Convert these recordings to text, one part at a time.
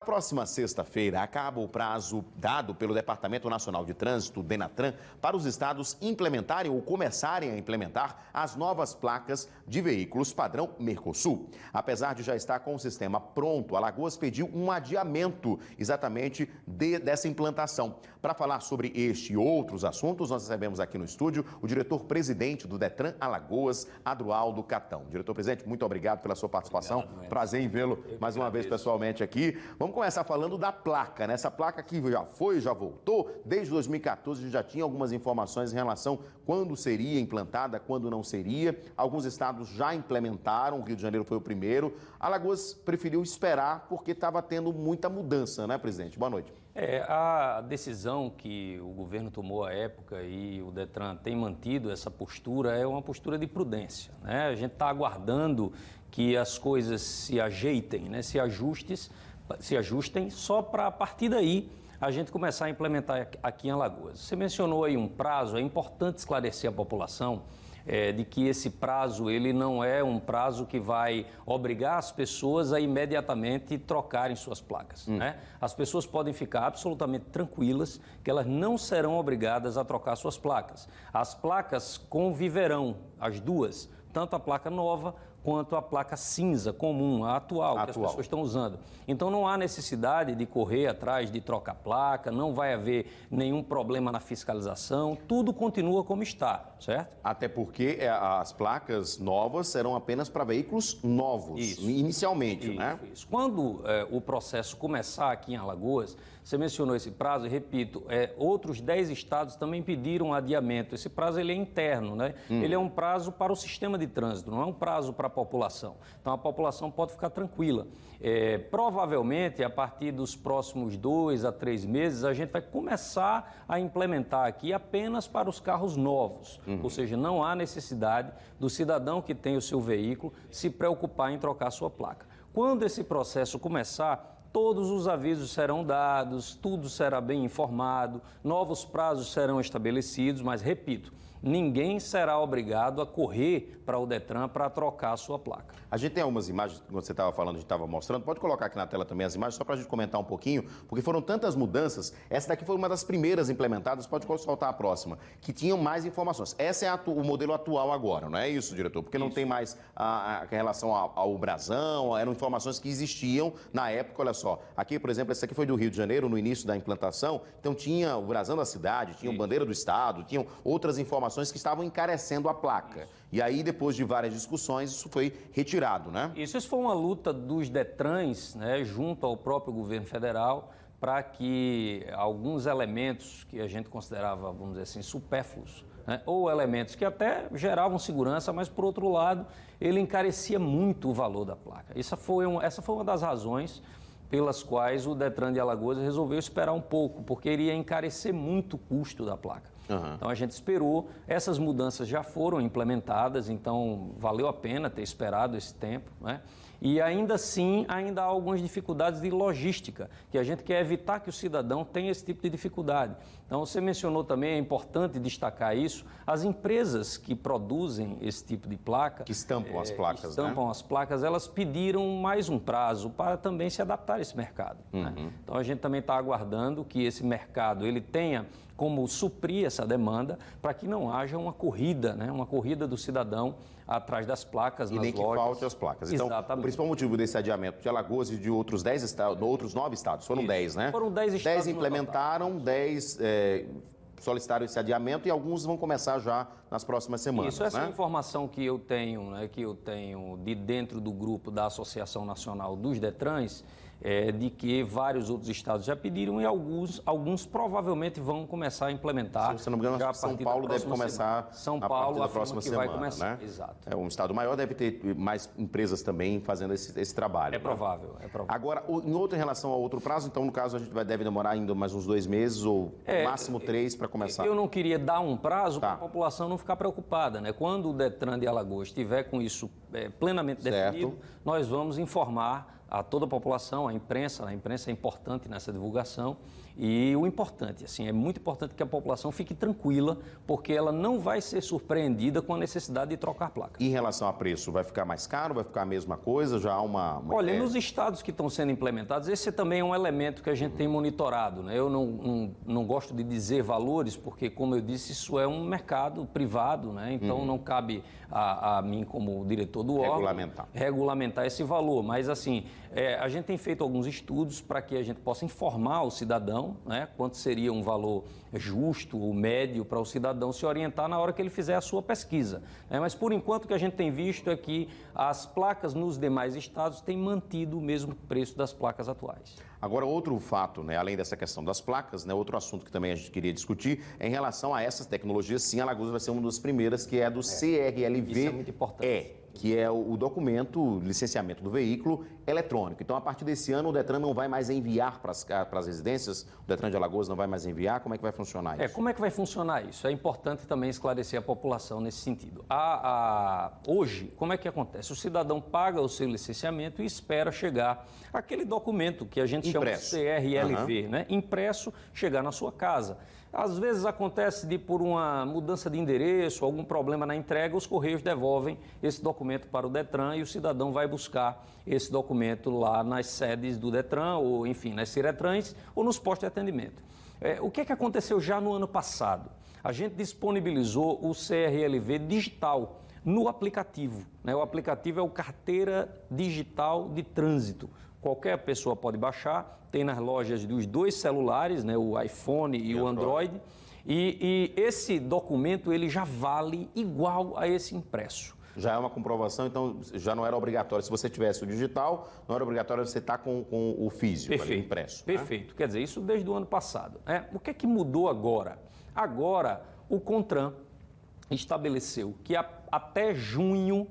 próxima sexta-feira acaba o prazo dado pelo Departamento Nacional de Trânsito, DENATRAN, para os estados implementarem ou começarem a implementar as novas placas de veículos padrão Mercosul. Apesar de já estar com o sistema pronto, Alagoas pediu um adiamento exatamente dessa implantação. Para falar sobre este e outros assuntos, nós recebemos aqui no estúdio o diretor-presidente do DETRAN Alagoas, Adroaldo Catão. Diretor-presidente, muito obrigado pela sua participação. Obrigado, prazer em vê-lo mais uma vez pessoalmente aqui. Vamos começar falando da placa, né? Essa placa que já foi, já voltou. Desde 2014 a gente já tinha algumas informações em relação a quando seria implantada, quando não seria. Alguns estados já implementaram, o Rio de Janeiro foi o primeiro. Alagoas preferiu esperar porque estava tendo muita mudança, né, presidente? Boa noite. A decisão que o governo tomou à época e o DETRAN tem mantido essa postura é uma postura de prudência, né? A gente está aguardando que as coisas se ajeitem, né? Se ajustem só para a partir daí a gente começar a implementar aqui em Alagoas. Você mencionou aí um prazo, é importante esclarecer a população de que esse prazo ele não é um prazo que vai obrigar as pessoas a imediatamente trocarem suas placas, né? As pessoas podem ficar absolutamente tranquilas que elas não serão obrigadas a trocar suas placas. As placas conviverão, as duas, tanto a placa nova quanto a placa cinza comum, a atual, que as pessoas estão usando. Então não há necessidade de correr atrás de trocar placa, não vai haver nenhum problema na fiscalização, tudo continua como está, certo? Até porque as placas novas serão apenas para veículos novos, inicialmente, né? Isso. Quando o processo começar aqui em Alagoas, você mencionou esse prazo, e repito, outros 10 estados também pediram adiamento. Esse prazo ele é interno, né? Ele é um prazo para o sistema de trânsito, não é um prazo para a população. Então a população pode ficar tranquila. Provavelmente, a partir dos próximos 2 a 3 meses, a gente vai começar a implementar aqui apenas para os carros novos. Ou seja, não há necessidade do cidadão que tem o seu veículo se preocupar em trocar sua placa. Quando esse processo começar, todos os avisos serão dados, tudo será bem informado, novos prazos serão estabelecidos, mas, repito, ninguém será obrigado a correr para o DETRAN para trocar a sua placa. A gente tem algumas imagens, quando você estava falando, a gente estava mostrando, pode colocar aqui na tela também as imagens, só para a gente comentar um pouquinho, porque foram tantas mudanças, essa daqui foi uma das primeiras implementadas, pode soltar a próxima, que tinham mais informações. Esse é o modelo atual agora, não é isso, diretor? Porque não tem mais a relação ao brasão, eram informações que existiam na época, olha só. Aqui, por exemplo, essa aqui foi do Rio de Janeiro, no início da implantação, então tinha o brasão da cidade, tinha bandeira do estado, tinham outras informações que estavam encarecendo a placa. E aí, depois de várias discussões, isso foi retirado, né? Isso foi uma luta dos DETRANs, né, junto ao próprio governo federal, para que alguns elementos que a gente considerava, vamos dizer assim, supérfluos, né, ou elementos que até geravam segurança, mas, por outro lado, ele encarecia muito o valor da placa. Essa foi uma das razões pelas quais o DETRAN de Alagoas resolveu esperar um pouco, porque iria encarecer muito o custo da placa. Então a gente esperou, essas mudanças já foram implementadas, então valeu a pena ter esperado esse tempo, né? E ainda assim, ainda há algumas dificuldades de logística, que a gente quer evitar que o cidadão tenha esse tipo de dificuldade. Então você mencionou também, é importante destacar isso, as empresas que produzem esse tipo de placa... Que estampam as placas, que estampam as placas, elas pediram mais um prazo para também se adaptar a esse mercado, né? Então a gente também está aguardando que esse mercado ele tenha como suprir essa demanda para que não haja uma corrida, né? Uma corrida do cidadão atrás das placas nas lojas. E nem que falte as placas. Então, o principal motivo desse adiamento de Alagoas e de outros 10 estados, outros 9 estados, foram 10, né? Foram 10 estados. 10 implementaram, 10 solicitaram esse adiamento e alguns vão começar já nas próximas semanas. Isso, essa informação que eu tenho, né, que eu tenho de dentro do grupo da Associação Nacional dos DETRANs, de que vários outros estados já pediram e alguns provavelmente vão começar a implementar. Se não me engano, acho que São Paulo deve começar São Paulo da próxima semana, vai começar, né? Exato. Um estado maior deve ter mais empresas também fazendo esse trabalho. É provável, né? Agora, em relação a outro prazo, então no caso a gente deve demorar ainda mais uns 2 meses ou máximo 3 para começar. Eu não queria dar um prazo para a população não ficar preocupada, né? Quando o DETRAN de Alagoas estiver com isso plenamente definido, nós vamos informar a toda a população, a imprensa é importante nessa divulgação. E o importante, assim, é muito importante que a população fique tranquila, porque ela não vai ser surpreendida com a necessidade de trocar placa. Em relação a preço, vai ficar mais caro, vai ficar a mesma coisa? Já há uma Olha, ideia? nos estados que estão sendo implementados, esse também é um elemento que a gente tem monitorado, né? Eu não gosto de dizer valores, porque, como eu disse, isso é um mercado privado, né? Então não cabe a mim, como diretor do órgão, regulamentar esse valor. Mas, assim, a gente tem feito alguns estudos para que a gente possa informar o cidadão, né, quanto seria um valor justo ou médio para o cidadão se orientar na hora que ele fizer a sua pesquisa. Mas, por enquanto, o que a gente tem visto é que as placas nos demais estados têm mantido o mesmo preço das placas atuais. Agora, outro fato, né, além dessa questão das placas, né, outro assunto que também a gente queria discutir é em relação a essas tecnologias. Sim, Alagoas vai ser uma das primeiras, que é do CRLV. Isso é muito importante. Que é o documento, licenciamento do veículo eletrônico. Então, a partir desse ano, o Detran não vai mais enviar para as residências, o Detran de Alagoas não vai mais enviar. Como é que vai funcionar isso? Como é que vai funcionar isso? É importante também esclarecer a população nesse sentido. Hoje, como é que acontece? O cidadão paga o seu licenciamento e espera chegar aquele documento que a gente impresso. Chama de CRLV, né? Impresso, chegar na sua casa. Às vezes acontece por uma mudança de endereço, algum problema na entrega, os Correios devolvem esse documento para o Detran e o cidadão vai buscar esse documento lá nas sedes do Detran, ou enfim, nas Ciretrans ou nos postos de atendimento. O que aconteceu já no ano passado? A gente disponibilizou o CRLV digital no aplicativo, né? O aplicativo é o Carteira Digital de Trânsito. Qualquer pessoa pode baixar, tem nas lojas dos dois celulares, né, o iPhone e o Android, e esse documento ele já vale igual a esse impresso. Já é uma comprovação, então já não era obrigatório. Se você tivesse o digital, não era obrigatório você estar com o físico, ali, impresso. Perfeito. Né? Quer dizer, isso desde o ano passado. O que é que mudou agora? Agora, o CONTRAN estabeleceu que até junho,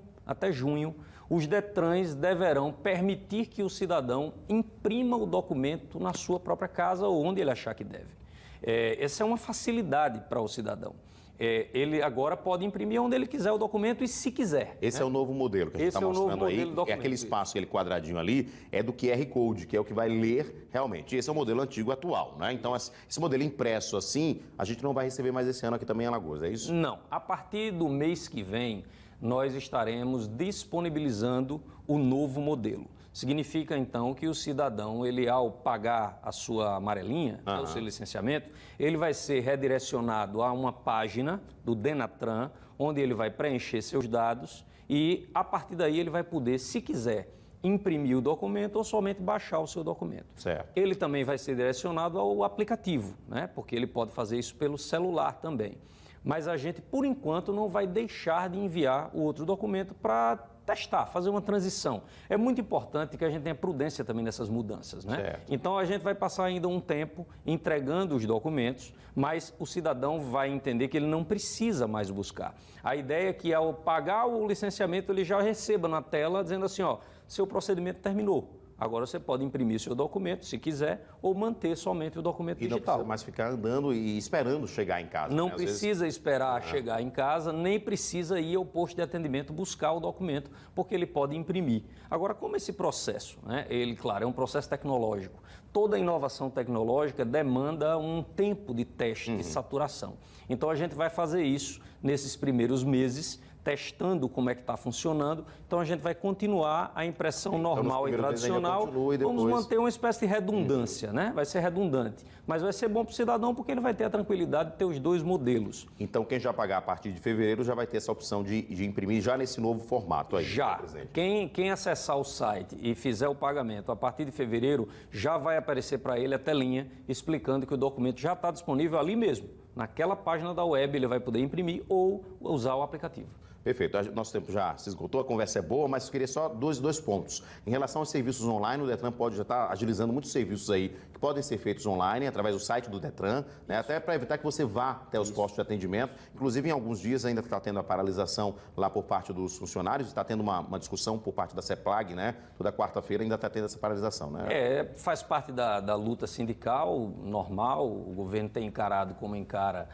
os Detrans deverão permitir que o cidadão imprima o documento na sua própria casa ou onde ele achar que deve. Essa é uma facilidade para o cidadão. Ele agora pode imprimir onde ele quiser o documento e se quiser. Esse é o novo modelo que a gente está mostrando aí. É aquele espaço, aquele quadradinho ali, é do QR Code, que é o que vai ler realmente. Esse é o modelo antigo atual, né? Então, esse modelo impresso assim, a gente não vai receber mais esse ano aqui também em Alagoas, é isso? Não. A partir do mês que vem, nós estaremos disponibilizando o novo modelo. Significa, então, que o cidadão, ele ao pagar a sua amarelinha, o seu licenciamento, ele vai ser redirecionado a uma página do Denatran, onde ele vai preencher seus dados e, a partir daí, ele vai poder, se quiser, imprimir o documento ou somente baixar o seu documento. Certo. Ele também vai ser direcionado ao aplicativo, né? Porque ele pode fazer isso pelo celular também. Mas a gente, por enquanto, não vai deixar de enviar o outro documento para testar, fazer uma transição. É muito importante que a gente tenha prudência também nessas mudanças, né? Certo. Então, a gente vai passar ainda um tempo entregando os documentos, mas o cidadão vai entender que ele não precisa mais buscar. A ideia é que, ao pagar o licenciamento, ele já receba na tela dizendo assim, ó, seu procedimento terminou. Agora você pode imprimir seu documento, se quiser, ou manter somente o documento digital. E não precisa mais ficar andando e esperando chegar em casa. Não né? precisa esperar chegar em casa, nem precisa ir ao posto de atendimento buscar o documento, porque ele pode imprimir. Agora, como esse processo, né? Ele, claro, é um processo tecnológico. Toda inovação tecnológica demanda um tempo de teste, de saturação. Então, a gente vai fazer isso nesses primeiros meses, testando como é que está funcionando. Então, a gente vai continuar a impressão normal e tradicional. Vamos manter uma espécie de redundância, né? Vai ser redundante. Mas vai ser bom para o cidadão porque ele vai ter a tranquilidade de ter os dois modelos. Então, quem já pagar a partir de fevereiro já vai ter essa opção de imprimir já nesse novo formato aí. Já. Quem acessar o site e fizer o pagamento a partir de fevereiro, já vai aparecer para ele a telinha explicando que o documento já está disponível ali mesmo. Naquela página da web ele vai poder imprimir ou usar o aplicativo. Perfeito. Nosso tempo já se esgotou, a conversa é boa, mas eu queria só dois pontos. Em relação aos serviços online, o Detran pode já estar agilizando muitos serviços aí que podem ser feitos online, através do site do Detran, né? Até para evitar que você vá até os postos de atendimento. Inclusive, em alguns dias ainda está tendo a paralisação lá por parte dos funcionários, está tendo uma discussão por parte da CEPLAG, né? Toda quarta-feira ainda está tendo essa paralisação, né? Faz parte da luta sindical normal, o governo tem encarado como encara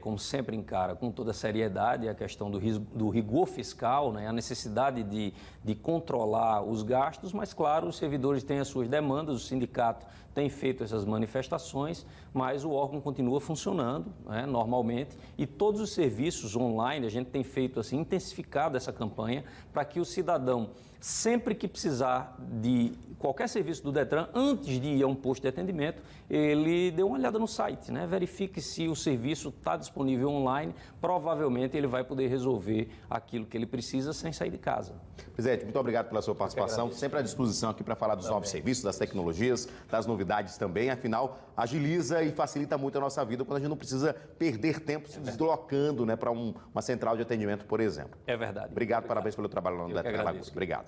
como sempre encara com toda a seriedade a questão do rigor fiscal, né, a necessidade de controlar os gastos, mas, claro, os servidores têm as suas demandas, o sindicato tem feito essas manifestações, mas o órgão continua funcionando, né, normalmente, e todos os serviços online, a gente tem feito assim, intensificado essa campanha para que o cidadão, sempre que precisar de qualquer serviço do Detran, antes de ir a um posto de atendimento, ele dê uma olhada no site, né? Verifique se o serviço está disponível online, provavelmente ele vai poder resolver aquilo que ele precisa sem sair de casa. Presidente, muito obrigado pela sua participação, sempre à disposição aqui para falar dos novos serviços, das tecnologias, das novidades também, afinal, agiliza e facilita muito a nossa vida quando a gente não precisa perder tempo se deslocando, né, para uma central de atendimento, por exemplo. É verdade. Obrigado, parabéns pelo trabalho lá no Detran Alagoas. Obrigado.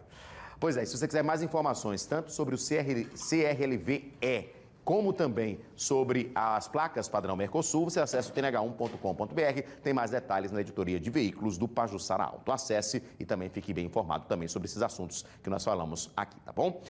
Pois é, se você quiser mais informações, tanto sobre o CRLV-E, como também sobre as placas padrão Mercosul, você acessa o tnh1.com.br, tem mais detalhes na editoria de veículos do Pajuçara Auto. Acesse e também fique bem informado também sobre esses assuntos que nós falamos aqui, tá bom?